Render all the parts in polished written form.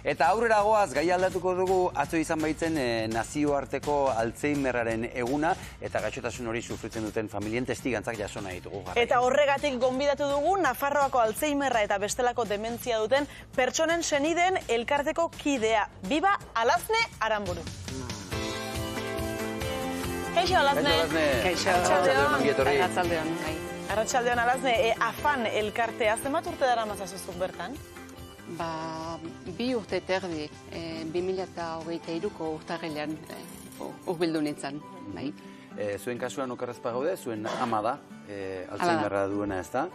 Eta aurrera goaz, gai aldatuko dugu, atzo izan baitzen nazioarteko Alzheimerraren eguna, eta gaixotasun hori sufritzen duten familien testigantzak jaso nahi ditugu. Eta horregatik gonbidatu dugu Nafarroako Alzheimerra eta bestelako dementzia duten pertsonen senideen elkarteko kidea. Biba Alazne Aranburu. Kaixo, Alazne. Kaixo, Alazne. Arratsaldeon. Arratsaldeon, Alazne. Afan elkartea, zenbat urte dara mazazuzuk bertan? 2 urte terdi, 2023ko urtarrilean urbildu nintzen. Zuen kasuan okerrezpa gaude, zuen ama da, Alzheimerra duena ez da.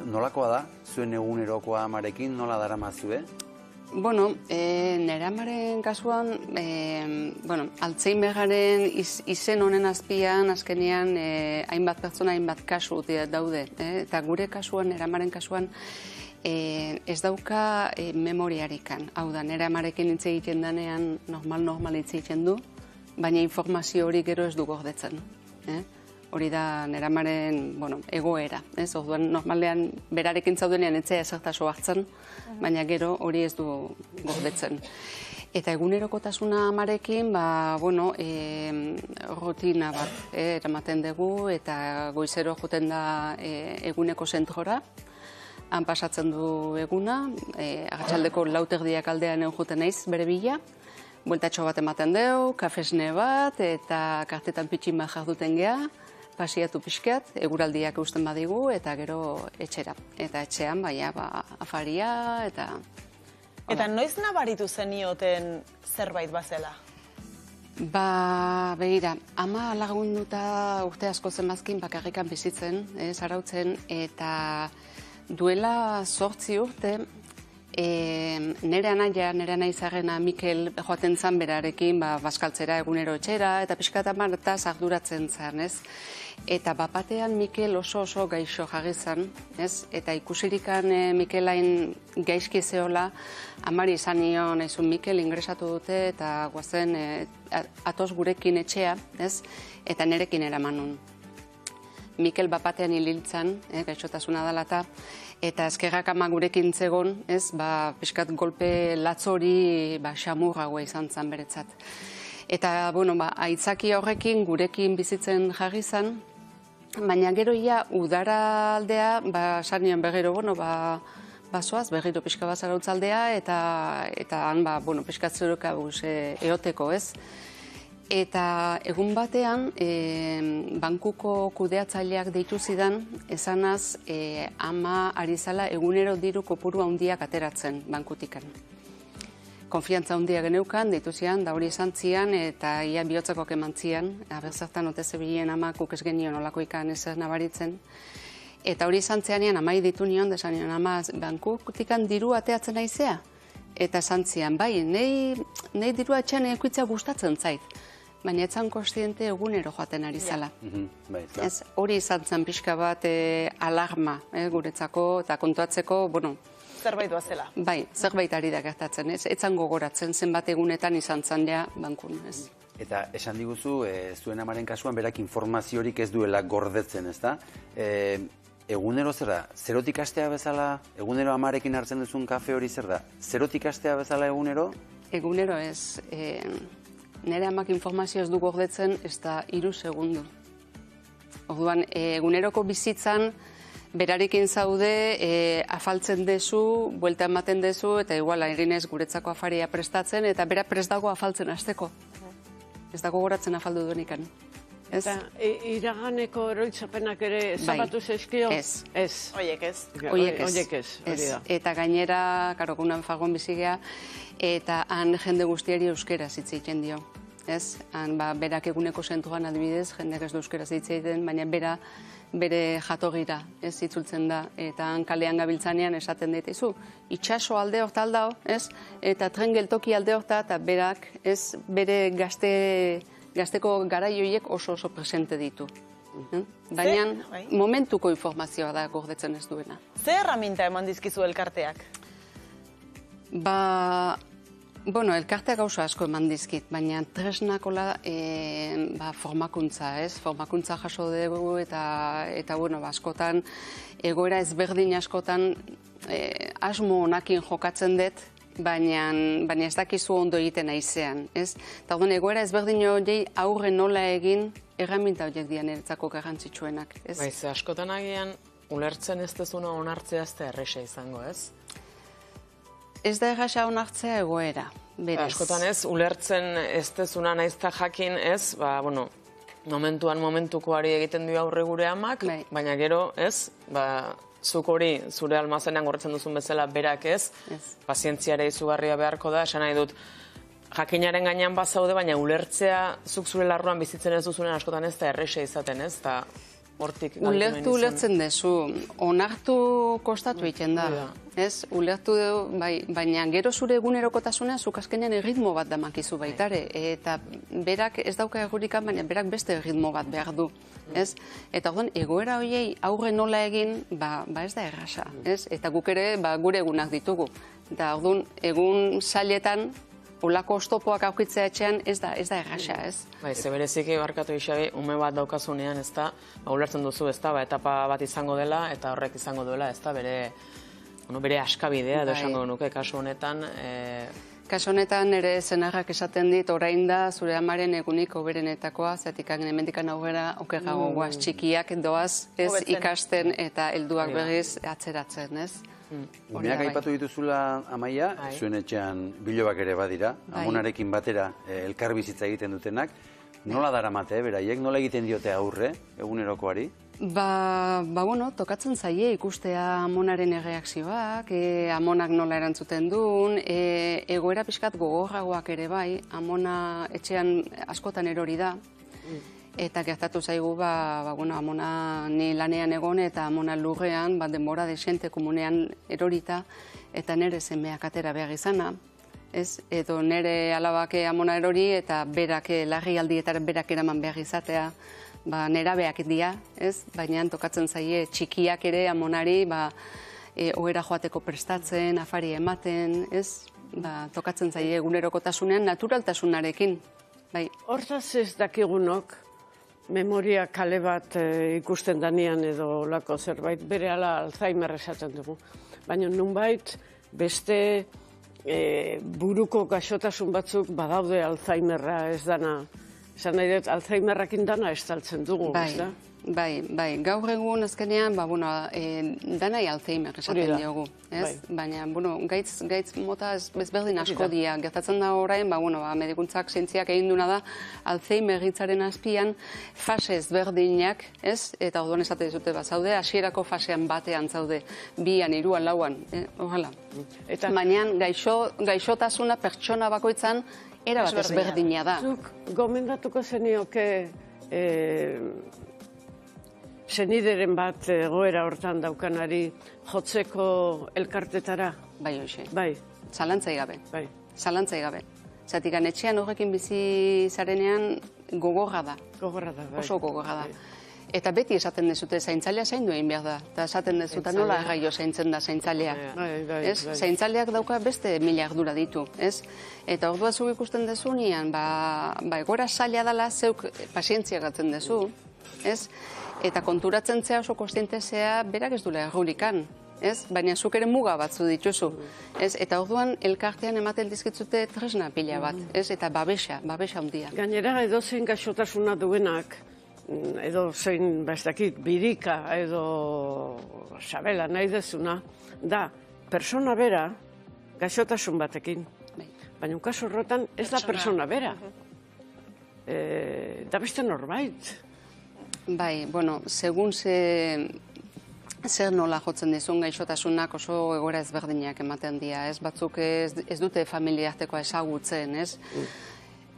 Nolakoa da, zuen egunerokoa amarekin, nola dara mazue? Bueno, nire amaren kasuan, Alzheimerraren izen honen azpian, azkenean, hainbat pertsona, hainbat kasu daude. Eta gure kasuan, nire amaren kasuan, ez dauka memoriarikan. Hau da, nire amarekin hitz egiten danean, normal hitz egiten du, baina informazio hori gero ez du gordetzen. Hori da nire amaren egoera. Orduan, normalean, berarekin zaudenean etzea ezertaso hartzen, baina gero hori ez du gordetzen. Eta egunerokotasuna amarekin, rutina bat eramaten dugu, eta goizero joten da eguneko zentrora, han pasatzen du eguna, arratsaldeko 4:00 aldean joten naiz bere bila, bueltatxo bat ematen dugu, kafesne bat, eta kartetan pitxin bat jarduten geha, pasiatu pixkat, eguraldiak eusten badigu, eta gero etxera. Eta etxean, afaria, eta... Eta noiz nabaritu zenioten zerbait bazela? Begira, ama lagunduta urte asko zenbazkin bakarrikan bizitzen, zarautzen, eta duela 8 urte, nire anaia, nire anaizarrena Mikel joaten zan berarekin bazkaltzera egunero etxera, eta pixkat amartaz arduratzen zan, ez? Eta bapatean Mikel oso gaixo jarri zan, ez? Eta ikusirikan Mikelain gaizki zehola, amari izan nio, nahizun Mikel ingresatu dute, eta guazen atoz gurekin etxea, ez? Eta nirekin eramanun. Mikel bapatean hililtzan, gaixotasuna dalata, eta eskerrak ama gurekin zegon, pixkat golpe latzori xamurragoa izan zan beretzat. Eta, aitzaki horrekin gurekin bizitzen jarri zan, baina gero ia udara aldea, sarnian berriro, zoaz, berriro pixka bat zarautzaldea, eta han, pixkat zeroka eoteko, ez? Eta egun batean, bankuko kudeatzaileak deitu zidan, esanaz ama ari zala egunero diru kopuru handiak ateratzen bankutikan. Konfiantza handia geneukan, deitu zian, da hori esan zian, eta ia bihotzakoak eman zian, aberzartan ote zebilen amakuk ez genion olako ikan ez nabaritzen. Eta hori esan zianean, amai ditu nion, desan nion, ama bankutikan diru ateatzen naizea. Eta esan zian, nahi diru atxean ekuitzea gustatzen zait. Baina etzan kostiente egunero joaten ari zala. Hori izan zen pixka bat alarma guretzako eta kontuatzeko, zerbait bazela. Zerbait ari da gertatzen, ez? Etzan gogoratzen zenbat egunetan izan zen bankun, ez? Eta esan diguzu, zuen amaren kasuan berak informaziorik ez duela gordetzen, ez da? Egunero zer da? Zerotik astea bezala, egunero amarekin hartzen duzun kafe hori zer da? Zerotik astea bezala egunero? Egunero ez. Nire amak informazio ez du gordetzen ez da 3 segundu. Orduan, eguneroko bizitzan, berarekin zaude, afaltzen dezu, buelta ematen dezu, eta igual, eginez guretzako afaria prestatzen, eta bera prest dago afaltzen hasteko. Ez dago goratzen afaldu duenikan. Eta iraganeko eroitzapenak ere zabatu zaizkio? Ez. Ez. Oiek ez. Oiek ez. Eta gainera, karokunan fagon bizigea, eta han jende guztiari euskeraz hitz egiten dio. Han berak eguneko zentuan adibidez, jendeak ez du euskeraz hitz egiten, baina bere jatogira itzultzen da. Eta han kalean gabiltzanean esaten ditizu, itxaso alde horta aldao, eta tren geltoki alde horta, eta berak bere gazteko garaioiek oso presente ditu. Baina momentuko informazioa da gordetzen ez duena. Ze erraminta eman dizkizu elkarteak? Elkarteak gauza asko eman dizkit, baina tresnakola formakuntza, formakuntza jaso dugu eta askotan egoera ezberdin askotan asmo honakin jokatzen dut baina ez dakizu ondo egiten aizean, ez? Eta orduan egoera ezberdin horiei aurre nola egin erraminta horiek dian niretzako garrantzitsuenak, ez? Bai, ze askotan agian ulertzen ez dezuna onartzea ez da erresa izango, ez? Ez da errasa onartzea egoera, berez. Askotan ez, ulertzen ez dezuna naizta jakin ez, momentuan momentukoari egiten du aurre gure amak, baina gero ez, zuk hori zure almazenean gorretzen duzun bezala berak ez, pazientziare izugarria beharko da, esan nahi dut, jakinaren gainean bazaude, baina ulertzea zuk zure larruan bizitzen ez duzunen askotan ez da erresa izaten ez, eta hortik ulertzen dezu, onartu kostatu egiten da, ez? Ulertu du, baina gero zure egunerokotasuna zuk azkenean erritmo bat damakizu baitare, eta berak ez dauka egurikan, baina berak beste erritmo bat behar du, ez? Eta orduan, egoera horiei aurre nola egin, ez da errasa, ez? Eta guk ere, gure egunak ditugu. Eta orduan, egun zailetan, olako oztopoak aukitzea etxean ez da errasa, ez? Bai, ze bereziki barkatu Isabi, ume bat daukazunean, ez da, ulertzen duzu, ez da, etapa bat izango dela, eta horrek izango duela, ez da, bere askabidea, edo esango nuke, kasu honetan. Kasu honetan ere senarrak esaten dit, orain da, zure amaren egunik hoberenetakoa, zeatik hemendikan aurrera okerrago guaz, txikiak doaz, ez ikasten eta helduak berriz atzeratzen, ez? Umeak aipatu dituzula, Amaia, zuen etxean bilobak ere badira, amonarekin batera elkar bizitza egiten dutenak. Nola daramate, beraiek? Nola egiten diote aurre, egunerokoari? Tokatzen zaie ikustea amonaren erreakzioak, amonak nola erantzuten duen, egoera pixkat gogorragoak ere bai, amona etxean askotan erori da, eta gertatu zaigu, amona ni lanean egon eta amona lurrean, denbora desente komunean erorita, eta nire semeak atera behar izana. Edo nire alabake amona erori eta berak larri aldietaren berak eraman behar izatea, nerabeak dira, baina tokatzen zaie txikiak ere amonari ohera joateko prestatzen, afari ematen, tokatzen zaie egunerokotasunean naturaltasunarekin. Hortaz ez dakigunok, memoria kale bat ikusten danean edo lako zerbait, bere ala Alzheimer esaten dugu. Baina nunbait beste buruko gaixotasun batzuk badaude Alzheimerra ez dana. Esan nahi dut, Alzheimerrakin dana estaltzen dugu, ez da? Bai, gaur egun azkenean, danai Alzheimer esaten diogu, ez? Baina, gaitz mota ezberdin asko dia. Gertatzen da orain, medikuntzak zientziak egin duna da, Alzheimer hitzaren azpian fase ezberdinak, ez? Eta orduan esate dizute zaude, hasierako fasean batean zaude, 2an, 3an, 4an, horrela. Baina gaixotasuna pertsona bakoitzan erabat ezberdina da. Zuk gomendatuko zenioke senideren bat egoera hortan daukanari jotzeko elkartetara? Bai, hoxe. Bai. Zalantzai gabe. Bai. Zalantzai gabe. Zatik, etxean horrekin bizi zarenean gogorra da. Gogorra da, bai. Oso gogorra da. Eta beti esaten dezute, zaintzailea zaindu egin behar da. Eta esaten dezuta nola gaio zaintzen da zaintzailea. Zaintzaileak dauka beste 1000 ardura ditu, ez? Eta ordua zuk ikusten dezunean, egoera zaila dela zeuk pazientzia gatzen dezu, ez? Eta konturatzen zea oso kostientezea berak ez duela errulikan, ez? Baina zuk ere muga batzu dituzu, ez? Eta orduan elkartean ematen dizkitzute tresna pila bat, ez? Eta babesa handia. Gainera edozein gaixotasuna duenak, edo zein, birika, edo sabela nahi dezuna, da, persona bera gaixotasun batekin. Baina kasu horretan ez da persona bera. Da beste norbait. Bai, segun zer nola jotzen dizun gaixotasunak oso egoera ezberdinak ematen dira, ez? Batzuk ez dute familiartekoa ezagutzen, ez?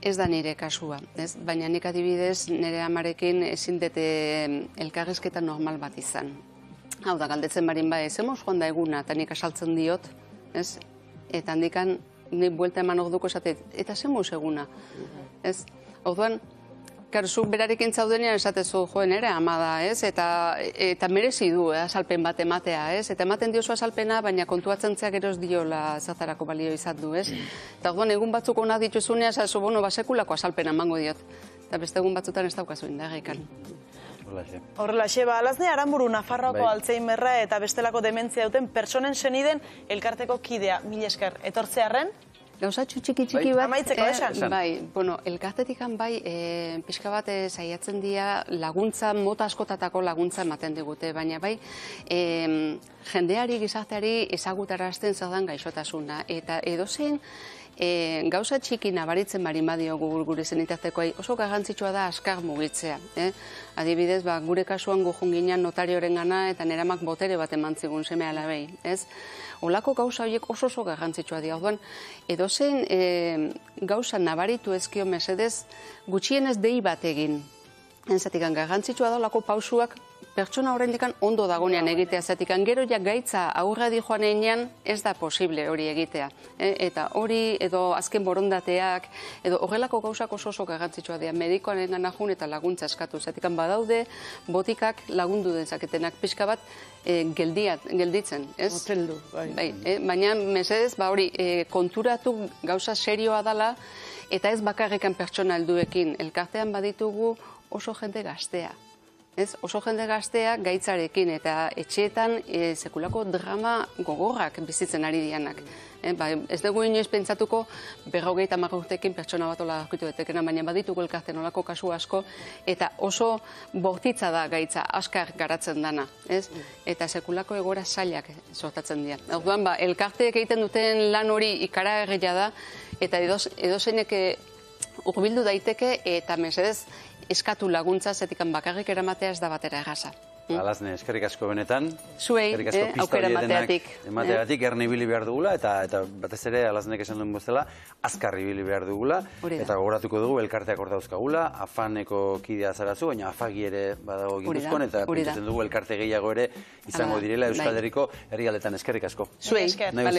Ez da nire kasua, ez? Baina nik adibidez nire amarekin ezin dute elkarrizketa normal bat izan. Hau da, galdetzen barin zemoz joan da eguna, eta nik asaltzen diot, ez? Eta handikan nik buelta eman orduko esatet, eta zemoz eguna, ez? Orduan, zuk berarekin zaudenean esatezu joen ere ama da, ez? Eta merezi du azalpen bat ematea, ez? Eta ematen diozu azalpena, baina kontuatzen zeak eroz diola zertarako balio izan du, ez? Eta orduan egun batzuk ona dituzunea, sekulako azalpena emango diot. Eta beste egun batzutan ez daukazu indarrekan. Horrelaxe, Alazne Aranburu Nafarroako Alzheimerra eta bestelako dementzia duten pertsonen seniden elkarteko kidea. Mil esker, etortzearren? Gauzatxu txiki bat, amaitzeko esan? Bai, elkartetikan pixka bat saiatzen dira laguntza, mota askotatako laguntza ematen digute, baina bai, jendeari, gizarteari ezagutarazten zer dan gaixotasuna. Eta edozein gauza txiki nabaritzen barimadio gure zenitartekoai oso garrantzitsua da askar mugitzea. Adibidez, gure kasuan gujun ginen notarioren gana eta neramak botere bat eman zigun seme alabei. Olako gauza horiek oso garrantzitsua dira. Orduan, edozein gauza nabaritu ezkio mesedez gutxienez dei bat egin. Zatikan garrantzitsua da olako pausuak pertsona horrendikan ondo dagonean egitea. Zatikan gero ja gaitza aurra di joan einean ez da posible hori egitea. Eta hori edo azken borondateak edo horrelako gauzak oso garrantzitsua dira. Medikoaren gana jun eta laguntza eskatu. Zatikan badaude botikak lagundu dezaketenak pixka bat gelditzen. Moteldu, bai. Baina mesedez hori konturatu gauza serioa dela eta ez bakarrikan pertsona helduekin. Elkartean baditugu oso jende gaztea. Oso jende gaztea gaitzarekin eta etxeetan sekulako drama gogorrak bizitzen ari dianak. Ez dugu inoiz pentsatuko 50 urtekin pertsona bat ola aurkitu datekena, baina baditugu elkarten olako kasu asko eta oso bortitza da gaitza, askar garatzen dana. Eta sekulako egoera zailak sortatzen dira. Orduan, elkarteek egiten duten lan hori ikaragarria da eta edozeinek hurbildu daiteke eta mesedez eskatu laguntza, zetikan bakarrik eramatea ez da batera erraza. Alazne, eskerrik asko benetan. Zuei, aukera emateatik. Emateatik, erne ibili behar dugula, eta batez ere, Alaznek esan duen bezala, azkar ibili behar dugula, eta gogoratuko dugu, elkarteak hor dauzkagula, afaneko kidea zarazu, baina afagi ere badago Gipuzkoan, eta pentsatzen dugu elkarte gehiago ere izango direla Euskal Herriko herrialdetan. Eskerrik asko. Zuei, Nahi